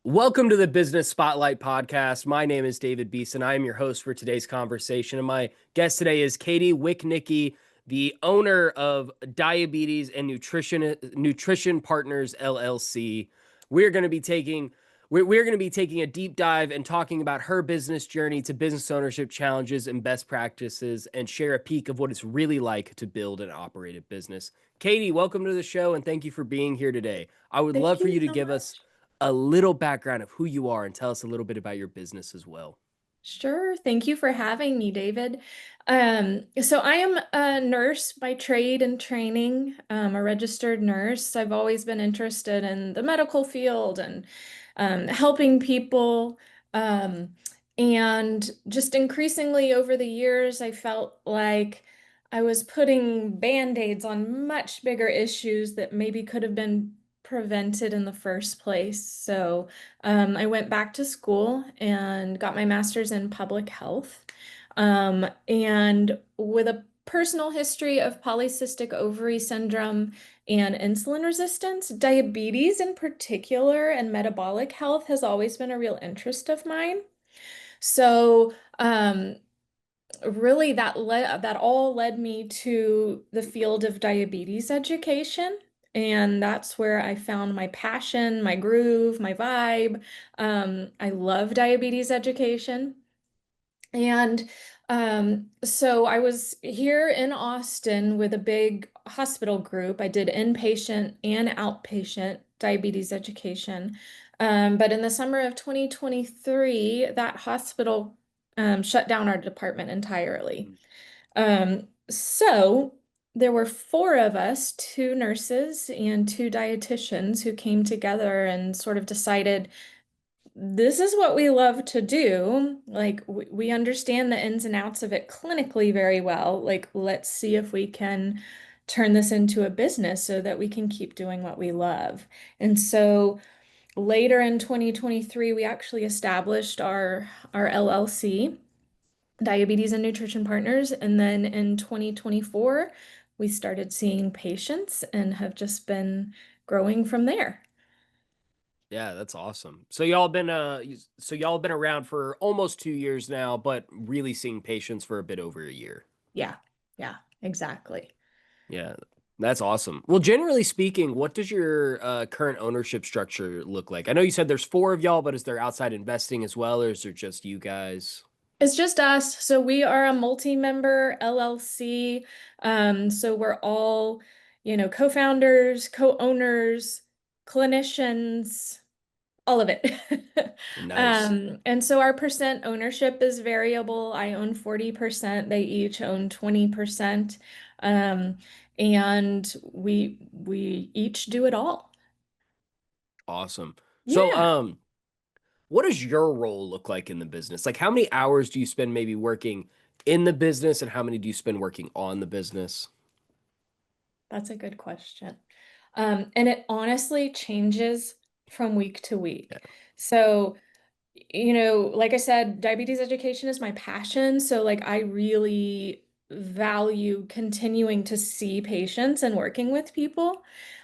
Welcome to the Business Spotlight podcast. My name is David Beeson. I am your host for today's conversation. And my guest today is Katie Wiechnicki, the owner of Diabetes and Nutrition Partners LLC. We're going to be taking we're going to be taking a deep dive and talking about her business journey to business ownership challenges and best practices and share a peek of what it's really like to build and operate a business. Katie, welcome to the show and thank you for being here today. I would Thank love for you you to so give us much. a little background of who you are and tell us a little bit about your business as well. Sure. Thank you for having me, David. So I am a nurse by trade and training, a registered nurse. I've always been interested in the medical field and helping people. Um, and just increasingly over the years, I felt like I was putting band-aids on much bigger issues that maybe could have been prevented in the first place. So I went back to school and got my master's in public health. And with a personal history of polycystic ovary syndrome and insulin resistance, diabetes in particular, and metabolic health has always been a real interest of mine. So, really that all led me to the field of diabetes education. And that's where I found my passion, my groove, my vibe. I love diabetes education. And so I was here in Austin with a big hospital group. I did inpatient and outpatient diabetes education. But in the summer of 2023, that hospital shut down our department entirely. So there were four of us, two nurses and two dietitians, who came together and sort of decided this is what we love to do. Like, we understand the ins and outs of it clinically very well. Like, let's see if we can turn this into a business so that we can keep doing what we love. And so later in 2023, we actually established our LLC, Diabetes and Nutrition Partners. And then in 2024, we started seeing patients and have just been growing from there. Yeah, that's awesome. So y'all been around for almost 2 years now, but really seeing patients for a bit over a year. Yeah, yeah, exactly. Yeah, that's awesome. Well, generally speaking, what does your current ownership structure look like? I know you said there's four of y'all, but is there outside investing as well, or is there just you guys? It's just us. So we are a multi-member LLC. So we're all, co-founders, co-owners, clinicians, all of it. Nice. And so our percent ownership is variable. I own 40%, they each own 20%. Um, and we each do it all. Awesome. So, Yeah. what does your role look like in the business? Like, how many hours do you spend maybe working in the business, and how many do you spend working on the business? That's a good question. And it honestly changes from week to Yeah. week. So, like I said, diabetes education is my passion. So, like, I really value continuing to see patients and working with people.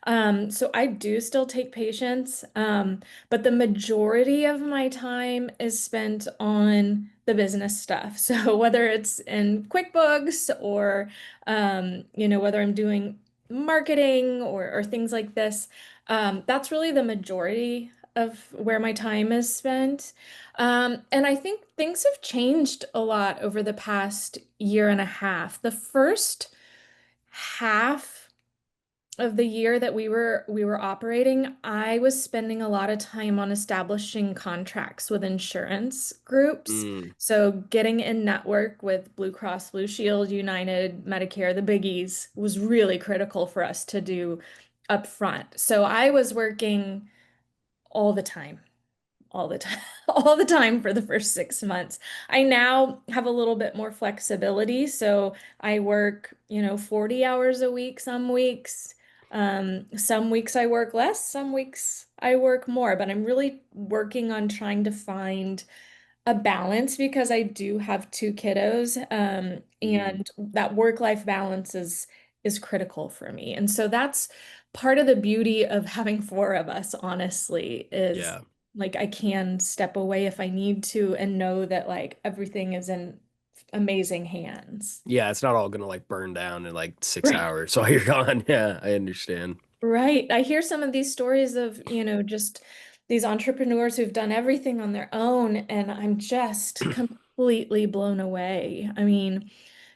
So I do still take patients, but the majority of my time is spent on the business stuff. So whether it's in QuickBooks or, whether I'm doing marketing or things like this, that's really the majority of where my time is spent. And I think things have changed a lot over the past year and a half. The first half of the year that we were operating, I was spending a lot of time on establishing contracts with insurance groups. Mm, So getting in network with Blue Cross Blue Shield, United, Medicare, the biggies was really critical for us to do up front. So I was working all the time, all the time, all the time for the first 6 months. I now have a little bit more flexibility. So I work, 40 hours a week some weeks. Some weeks I work less, some weeks I work more, but I'm really working on trying to find a balance because I do have two kiddos, mm, and that work-life balance is critical for me. And so that's part of the beauty of having four of us, honestly, is yeah. like I can step away if I need to and know that like everything is in amazing hands. Yeah, it's not all gonna like burn down in like 6 Right. hours while you're gone. Yeah, I understand. Right. I hear some of these stories of, just these entrepreneurs who've done everything on their own, and I'm just completely blown away. I mean,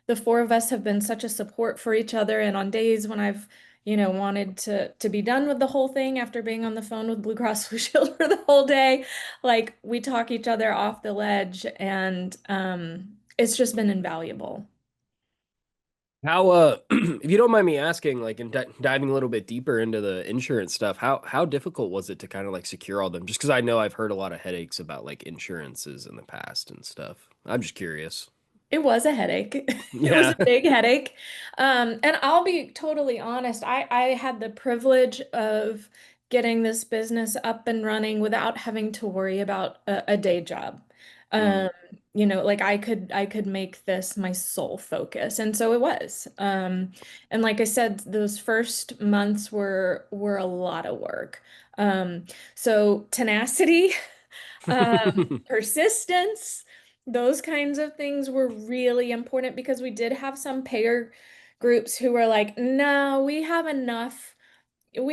the four of us have been such a support for each other, and on days when I've, wanted to be done with the whole thing after being on the phone with Blue Cross Blue Shield for the whole day, like we talk each other off the ledge, and it's just been invaluable. How if you don't mind me asking, like and diving a little bit deeper into the insurance stuff, how difficult was it to kind of like secure all them? Just because I know I've heard a lot of headaches about like insurances in the past and stuff. I'm just curious. It was a headache. It was Yeah. a big headache. And I'll be totally honest, I had the privilege of getting this business up and running without having to worry about a day job. Mm, Um, like I could make this my sole focus. And so it was. And like I said, those first months were a lot of work. So tenacity. Persistence, those kinds of things were really important because we did have some payer groups who were like, no, we have enough of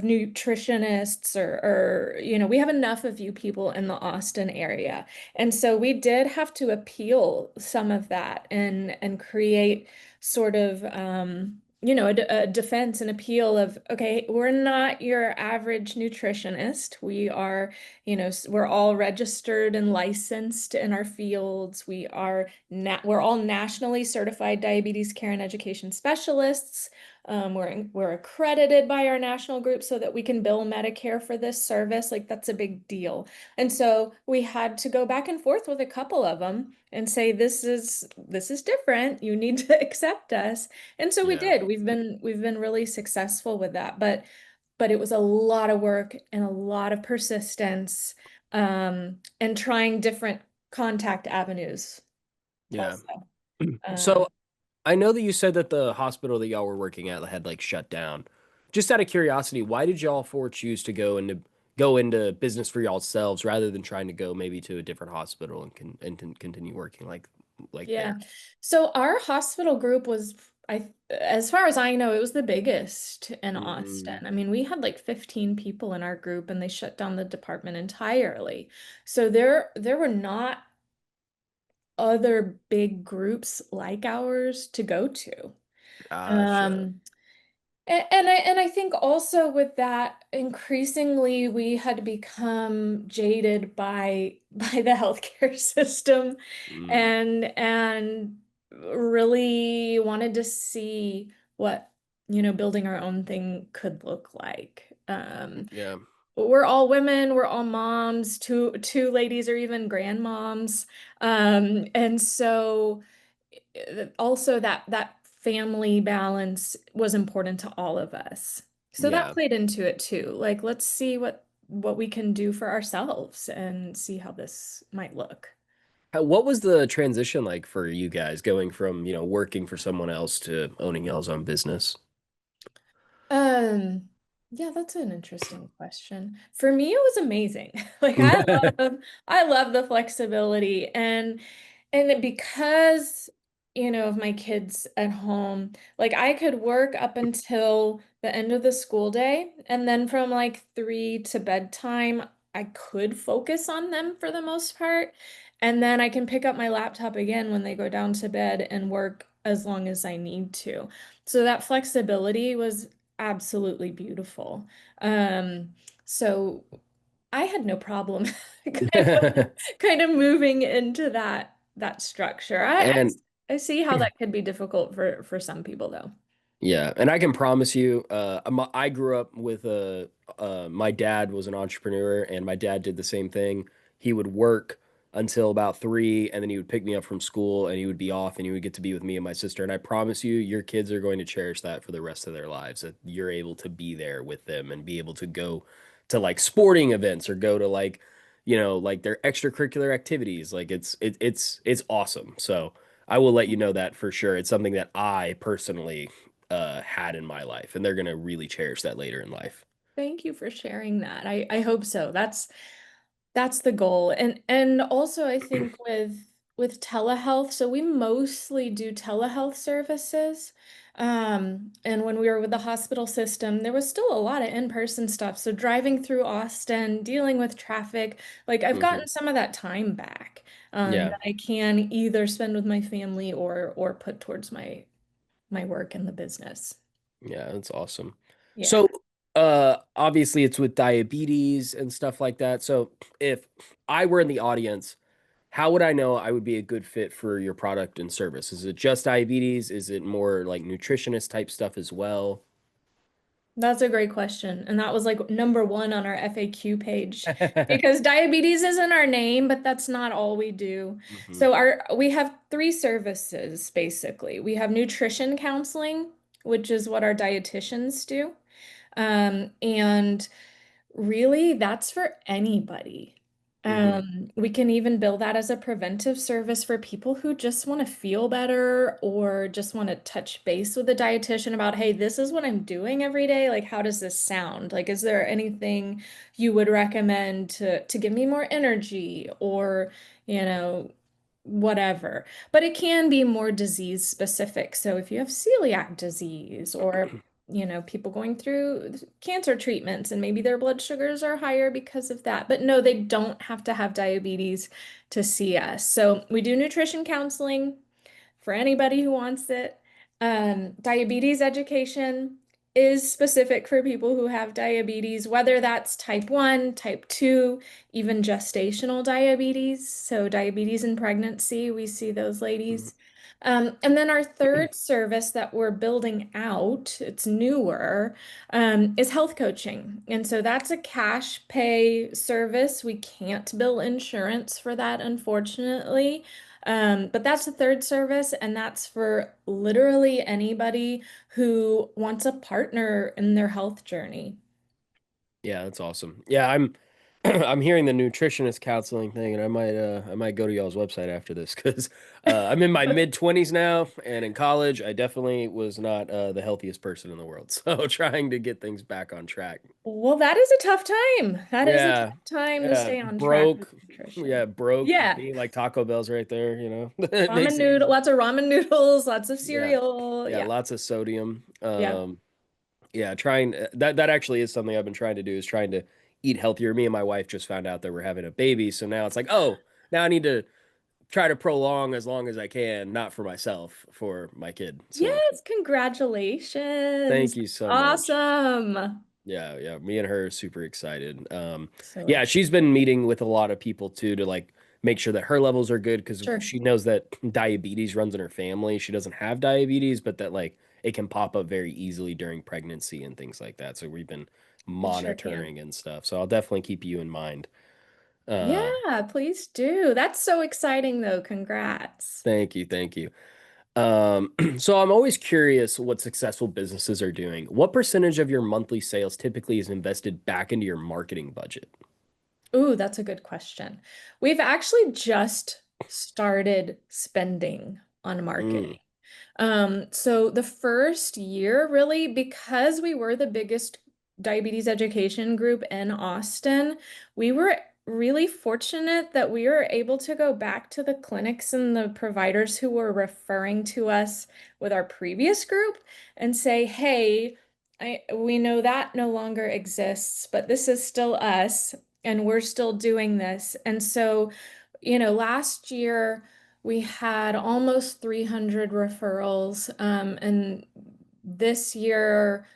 nutritionists or we have enough of you people in the Austin area. And so we did have to appeal some of that and create sort of a defense and appeal of, okay, we're not your average nutritionist. We are, we're all registered and licensed in our fields. We're all nationally certified diabetes care and education specialists. We're accredited by our national group so that we can bill Medicare for this service. Like that's a big deal. And so we had to go back and forth with a couple of them and say, this is different. You need to accept us. And so we yeah. did. We've been really successful with that. But it was a lot of work and a lot of persistence, and trying different contact avenues Yeah. also. Um, So I know that you said that the hospital that y'all were working at had like shut down. Just out of curiosity, why did y'all four choose to go into business for yourselves rather than trying to go maybe to a different hospital and continue working like there? Yeah. So our hospital group was, as far as I know, it was the biggest in Austin. Mm, I mean, we had like 15 people in our group and they shut down the department entirely. So there were not other big groups like ours to go to. gotcha. Um, and I think also with that, increasingly we had become jaded by the healthcare system Mm, and really wanted to see what, building our own thing could look like. yeah. We're all women, we're all moms, two ladies are even grandmoms. And so also that family balance was important to all of us. So that Yeah. played into it too. Like, let's see what we can do for ourselves and see how this might look. What was the transition like for you guys going from, working for someone else to owning y'all's own business? Um, yeah, that's an interesting question. For me, it was amazing. Like I love the flexibility because of my kids at home, like I could work up until the end of the school day, and then from like 3 to bedtime, I could focus on them for the most part. And then I can pick up my laptop again when they go down to bed and work as long as I need to. So that flexibility was absolutely beautiful. Um, so I had no problem kind of moving into that structure. And I see how that could be difficult for some people though. yeah, and I can promise you, I grew up with my dad was an entrepreneur, and my dad did the same thing. He would work until about 3, and then he would pick me up from school, and he would be off, and he would get to be with me and my sister. And I promise you, your kids are going to cherish that for the rest of their lives, that you're able to be there with them and be able to go to like sporting events or go to like, like their extracurricular activities. Like it's awesome. So I will let you know that for sure. It's something that I personally had in my life, and they're gonna really cherish that later in life. Thank you for sharing that. I hope so. That's the goal. And also I think with telehealth, so we mostly do telehealth services. And when we were with the hospital system, there was still a lot of in-person stuff. So driving through Austin, dealing with traffic, like I've Hmm. gotten some of that time back, Yeah. that I can either spend with my family or put towards my work in the business. Yeah, that's awesome. Yeah. So, obviously it's with diabetes and stuff like that. So, if I were in the audience, how would I know I would be a good fit for your product and service? Is it just diabetes? Is it more like nutritionist type stuff as well? That's a great question. And that was like number one on our FAQ page because diabetes isn't our name, but that's not all we do. Hmm. So we have three services basically. We have nutrition counseling, which is what our dietitians do. And really, that's for anybody. Hmm. We can even bill that as a preventive service for people who just want to feel better or just want to touch base with a dietitian about, hey, this is what I'm doing every day. Like, how does this sound? Like, is there anything you would recommend to give me more energy or, you know, whatever. But it can be more disease specific. So if you have celiac disease or people going through cancer treatments and maybe their blood sugars are higher because of that. But no, they don't have to have diabetes to see us. So we do nutrition counseling for anybody who wants it. Diabetes education is specific for people who have diabetes, whether that's type 1, type 2, even gestational diabetes. So, diabetes in pregnancy, we see those ladies. And then our third service that we're building out, it's newer, is health coaching. And so that's a cash pay service. We can't bill insurance for that, unfortunately. But that's the third service, and that's for literally anybody who wants a partner in their health journey. Yeah, that's awesome. Yeah, I'm I'm hearing the nutritionist counseling thing, and I might go to y'all's website after this because I'm in my mid 20s now, and in college I definitely was not the healthiest person in the world. So trying to get things back on track. Well, that is a tough time. That is a tough Yeah, time to yeah, stay on track with broke. Yeah, nutrition. broke. Yeah, Being like Taco Bell's right there, it ramen makes it noodle, easy. lots of ramen noodles, lots of Yeah, cereal. yeah, Yeah. lots of sodium. Yeah. Yeah, trying that actually is something I've been trying to do is trying to eat healthier. Me and my wife just found out that we're having a baby, so now it's like, oh, now I need to try to prolong as long as I can, not for myself, for my kid. So Yes, thank congratulations. you so much. Awesome. Yeah, yeah, me and her are super excited. So Yeah, excited. she's been meeting with a lot of people too to like make sure that her levels are good because Sure. she knows that diabetes runs in her family. She doesn't have diabetes, but that like it can pop up very easily during pregnancy and things like that. So we've been It sure can. monitoring and stuff. So I'll definitely keep you in mind. Uh, Yeah, please do. That's so exciting though. Congrats. Thank you, thank you. So I'm always curious what successful businesses are doing. What percentage of your monthly sales typically is invested back into your marketing budget? Ooh, that's a good question. We've actually just started spending on Mm, marketing. So the first year, really, because we were the biggest diabetes education group in Austin, we were really fortunate that we were able to go back to the clinics and the providers who were referring to us with our previous group and say, hey, we know that no longer exists, but this is still us, and we're still doing this. And so, last year, we had almost 300 referrals. And this year,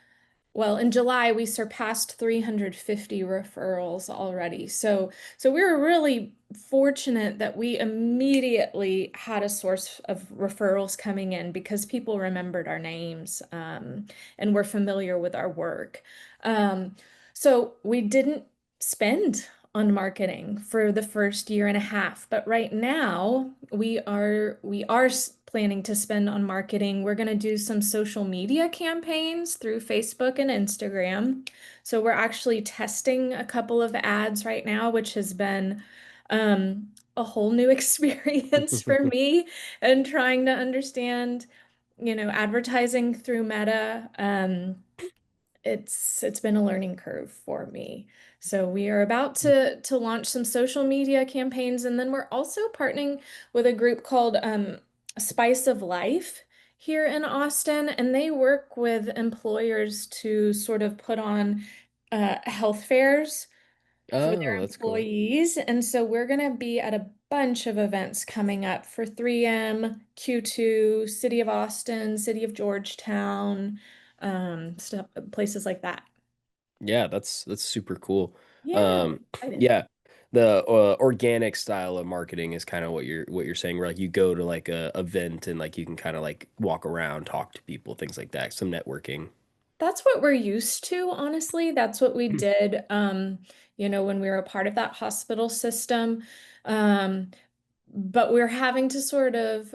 well, in July, we surpassed 350 referrals already. So we were really fortunate that we immediately had a source of referrals coming in because people remembered our names, and were familiar with our work. Um, so we didn't spend on marketing for the first year and a half, but right now we are planning to spend on marketing. We're going to do some social media campaigns through Facebook and Instagram. So we're actually testing a couple of ads right now, which has been a whole new experience for me and trying to understand, advertising through Meta. it's been a learning curve for me. So we are about to launch some social media campaigns, and then we're also partnering with a group called Spice of Life here in Austin, and they work with employers to sort of put on health fairs for their Oh, that's cool. employees. And so we're going to be at a bunch of events coming up for 3M, Q2, City of Austin, City of Georgetown, stuff, places like that. Yeah, that's super cool. Yeah, Um, excited. yeah, the organic style of marketing is kind of what you're saying, where like you go to like a event and like you can kind of like walk around, talk to people, things like that, some networking. That's what we're used to, honestly. That's what we did, when we were a part of that hospital system. Um, but we're having to sort of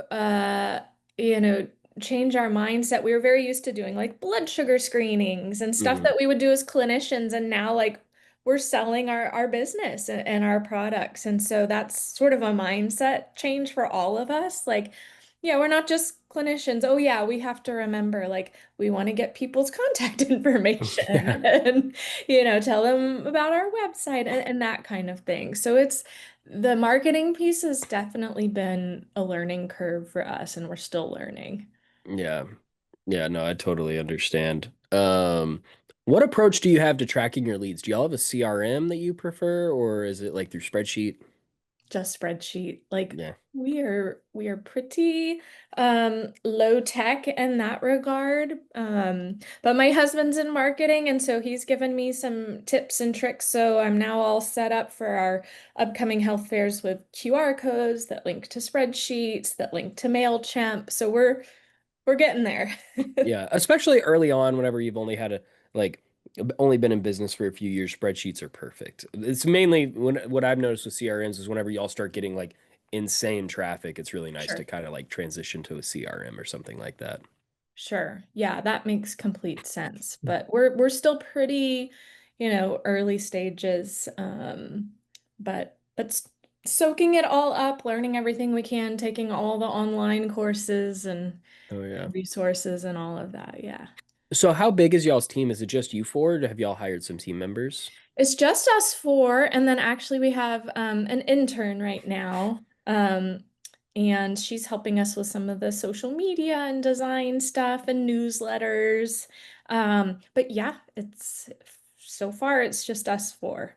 you know change our mindset. We were very used to doing like blood sugar screenings and stuff Hmm. that we would do as clinicians, and now like we're selling our business and our products. And so that's sort of a mindset change for all of us. Like, yeah, we're not just clinicians. Oh yeah, we have to remember, like, we want to get people's contact information Yeah. and tell them about our website and that kind of thing. So it's the marketing piece has definitely been a learning curve for us, and we're still learning. Yeah. Yeah, no, I totally understand. What approach do you have to tracking your leads? Do y'all have a CRM that you prefer, or is it like through spreadsheet? Just spreadsheet. Like Yeah. we are pretty low tech in that regard. But my husband's in marketing, and so he's given me some tips and tricks. So I'm now all set up for our upcoming health fairs with QR codes that link to spreadsheets, that link to MailChimp. So we're getting there. Yeah, especially early on, whenever you've only had a like only been in business for a few years, spreadsheets are perfect. It's mainly when what I've noticed with CRMs is whenever y'all start getting like insane traffic, it's really nice to Sure. kind of like transition to a CRM or something like that. Sure. Yeah, that makes complete sense. But we're still pretty, early stages. But soaking it all up, learning everything we can, taking all the online courses Oh yeah. and resources and all of that. Yeah. So how big is y'all's team? Is it just you four, or have y'all hired some team members? It's just us four, and then actually we have an intern right now. And she's helping us with some of the social media and design stuff and newsletters. But yeah, it's so far it's just us four.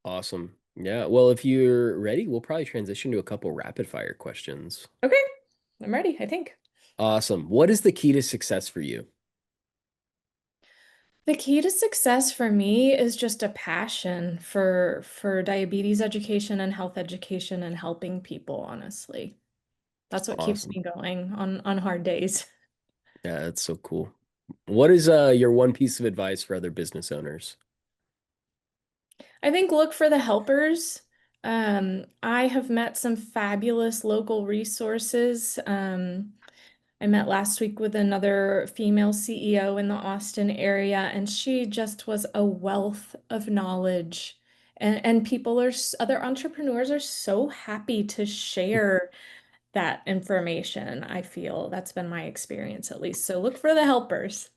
Awesome. Yeah. Well, if you're ready, we'll probably transition to a couple rapid fire questions. Okay, I'm ready, I think. Awesome. What is the key to success for you? The key to success for me is just a passion for diabetes education and health education and helping people, honestly. That's what keeps Awesome. me going on hard days. Yeah, that's so cool. What is your one piece of advice for other business owners? I think look for the helpers. I have met some fabulous local resources. I met last week with another female CEO in the Austin area, and she just was a wealth of knowledge. And other entrepreneurs are so happy to share that information. I feel that's been my experience at least. So look for the helpers.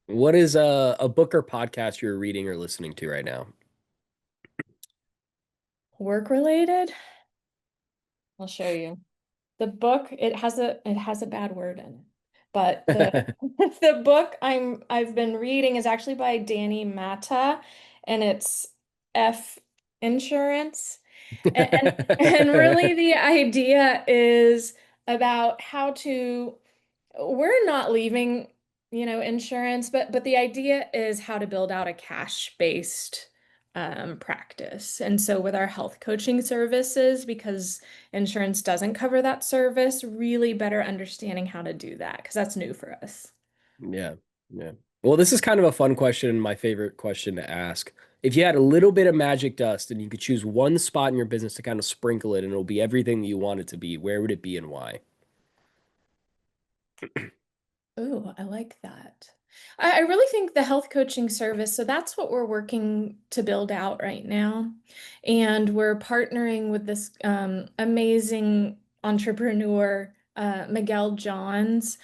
What is a book or podcast you're reading or listening to right now? Work related, I'll show you. The book, it has a bad word in it. But the the book I've been reading is actually by Danny Mata, and it's F Insurance. And really the idea is about how to we're not leaving, insurance, but the idea is how to build out a cash-based practice. And so with our health coaching services, because insurance doesn't cover that service, really better understanding how to do that, because that's new for us. Yeah, yeah. Well, this is kind of a fun question, my favorite question to ask. If you had a little bit of magic dust and you could choose one spot in your business to kind of sprinkle it and it'll be everything that you want it to be, where would it be and why? Oh, I like that. I really think the health coaching service, so that's what we're working to build out right now. And we're partnering with this amazing entrepreneur, Miguel Johns.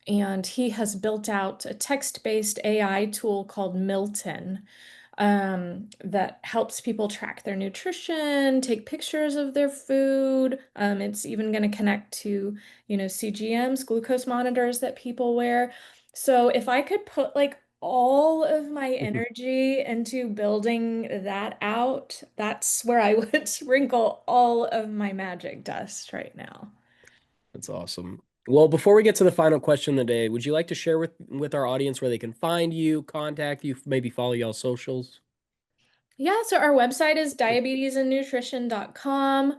and he has built out a text-based AI tool called Milton, that helps people track their nutrition, take pictures of their food. It's even going to connect to, CGMs, glucose monitors that people wear. So if I could put like all of my energy into building that out, that's where I would sprinkle all of my magic dust right now. That's awesome. Well, before we get to the final question of the day, would you like to share with our audience where they can find you, contact you, maybe follow y'all socials? Yeah, so our website is diabetesandnutrition.com.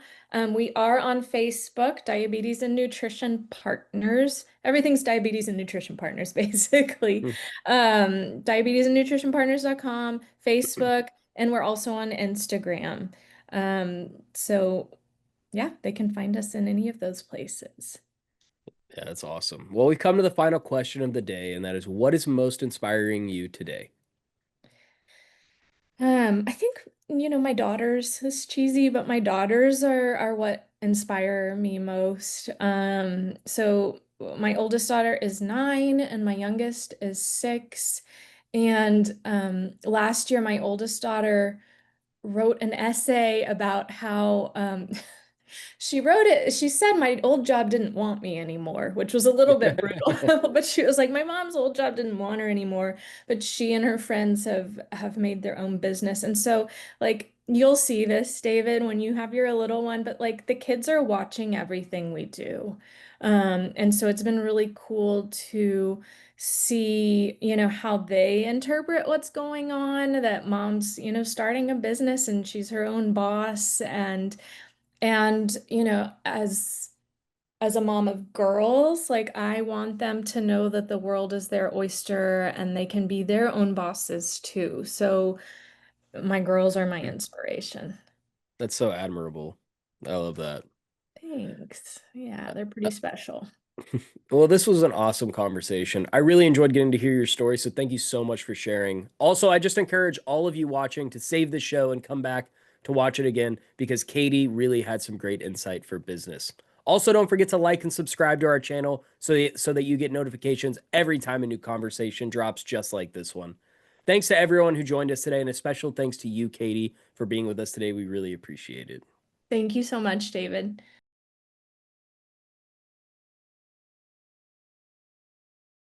We are on Facebook, Diabetes and Nutrition Partners. Everything's Diabetes and Nutrition Partners, basically. Hmm. Diabetesandnutritionpartners.com, Facebook, and we're also on Instagram. So yeah, they can find us in any of those places. Yeah, that's awesome. Well, we've come to the final question of the day, and that is what is most inspiring you today? I think, my daughters, this is cheesy, but my daughters are what inspire me most. So my oldest daughter is 9 and my youngest is 6. And last year, my oldest daughter wrote an essay about how she wrote it. She said my old job didn't want me anymore, which was a little bit brutal. But she was like, my mom's old job didn't want her anymore, but she and her friends have made their own business. And so like you'll see this, David, when you have your little one, but like the kids are watching everything we do. And so it's been really cool to see, how they interpret what's going on, that mom's, starting a business and she's her own boss and as a mom of girls, like I want them to know that the world is their oyster and they can be their own bosses too. So my girls are my inspiration. That's so admirable. I love that. Thanks. Yeah, they're pretty special. Well, this was an awesome conversation. I really enjoyed getting to hear your story, so thank you so much for sharing. Also, I just encourage all of you watching to save the show and come back to watch it again because Katie really had some great insight for business. Also, don't forget to like and subscribe to our channel so that you get notifications every time a new conversation drops just like this one. Thanks to everyone who joined us today, and a special thanks to you, Katie, for being with us today. We really appreciate it. Thank you so much, David.